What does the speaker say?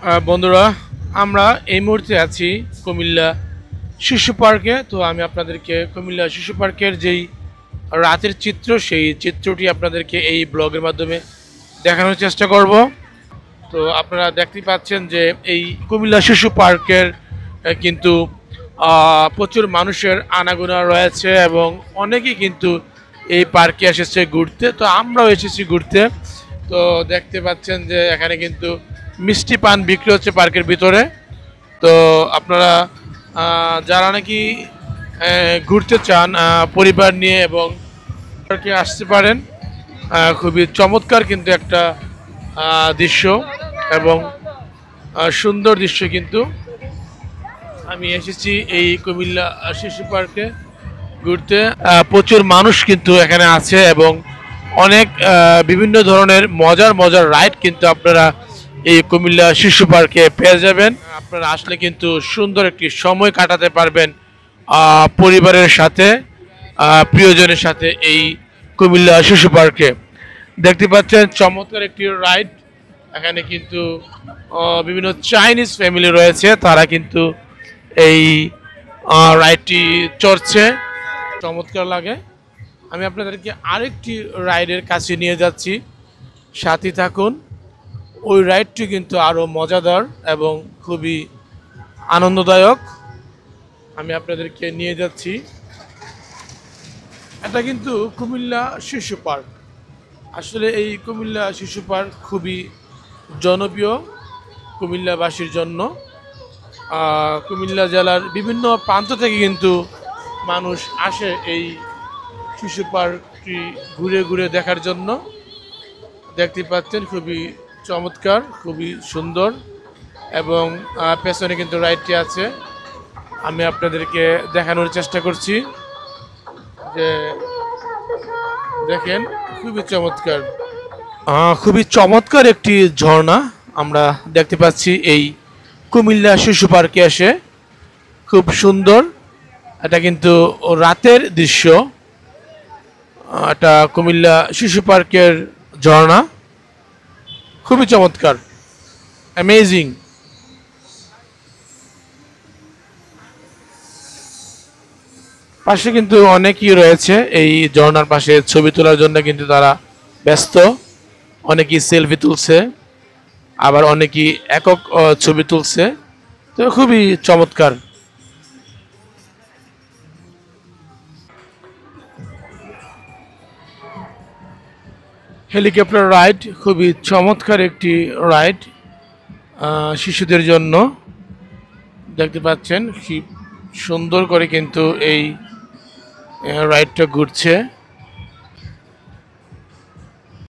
বন্ধুরা, আমরা এই মুহূর্তে আছি কুমিল্লা শিশু পার্কে। তো আমি আপনাদেরকে কুমিল্লা শিশু পার্কের যেই রাতের চিত্র, সেই চিত্রটি আপনাদেরকে এই ব্লগের মাধ্যমে দেখানোর চেষ্টা করব। তো আপনারা দেখতে পাচ্ছেন যে এই কুমিল্লা শিশু পার্কের কিন্তু প্রচুর মানুষের আনাগোনা রয়েছে এবং অনেকেই কিন্তু এই পার্কে এসেছে ঘুরতে। তো আমরাও এসেছি ঘুরতে। তো দেখতে পাচ্ছেন যে এখানে কিন্তু মিষ্টি পান বিক্রি হচ্ছে পার্কের ভিতরে। তো আপনারা যারা নাকি ঘুরতে চান পরিবার নিয়ে এবং পার্কে আসতে পারেন। খুবই চমৎকার কিন্তু একটা দৃশ্য এবং সুন্দর দৃশ্য। কিন্তু আমি এসেছি এই কুমিল্লা শিশু পার্কে ঘুরতে। প্রচুর মানুষ কিন্তু এখানে আছে এবং অনেক বিভিন্ন ধরনের মজার মজার রাইড কিন্তু আপনারা এই কুমিল্লা শিশু পার্কে পেয়ে যাবেন। আপনারা আসলে কিন্তু সুন্দর একটি সময় কাটাতে পারবেন পরিবারের সাথে, প্রিয়জনের সাথে এই কুমিল্লা শিশু পার্কে। দেখতে পাচ্ছেন চমৎকার একটি রাইড। এখানে কিন্তু বিভিন্ন চাইনিজ ফ্যামিলি রয়েছে, তারা কিন্তু এই রাইডটি চড়ছে, চমৎকার লাগে। আমি আপনাদেরকে আরেকটি রাইডের কাছে নিয়ে যাচ্ছি, সাথে থাকুন। ওই রাইডটি কিন্তু আরও মজাদার এবং খুবই আনন্দদায়ক। আমি আপনাদেরকে নিয়ে যাচ্ছি। এটা কিন্তু কুমিল্লা শিশু পার্ক। আসলে এই কুমিল্লা শিশু পার্ক খুবই জনপ্রিয় কুমিল্লাবাসীর জন্য। কুমিল্লা জেলার বিভিন্ন প্রান্ত থেকে কিন্তু মানুষ আসে এই শিশু পার্কটি ঘুরে ঘুরে দেখার জন্য। দেখতে পাচ্ছেন খুবই চমৎকার, খুবই সুন্দর এবং পেছনে কিন্তু রাইডটি আছে। আমি আপনাদেরকে দেখানোর চেষ্টা করছি যে দেখেন, খুবই চমৎকার। খুবই চমৎকার একটি ঝর্ণা আমরা দেখতে পাচ্ছি এই কুমিল্লা শিশু পার্কে এসে। খুব সুন্দর, এটা কিন্তু রাতের দৃশ্য। এটা কুমিল্লা শিশু পার্কের ঝর্ণা, খুবই চমৎকার, অ্যামেজিং। পাশে কিন্তু অনেকেই রয়েছে এই ঝর্ণার পাশে ছবি তোলার জন্য, কিন্তু তারা ব্যস্ত। অনেকেই সেলফি তুলছে, আবার অনেকেই একক ছবি তুলছে। তো খুবই চমৎকার। হেলিকপ্টার রাইড খুবই চমৎকার একটি রাইড শিশুদের জন্য। দেখতে পাচ্ছেন কি সুন্দর করে কিন্তু এই রাইডটা ঘুরছে।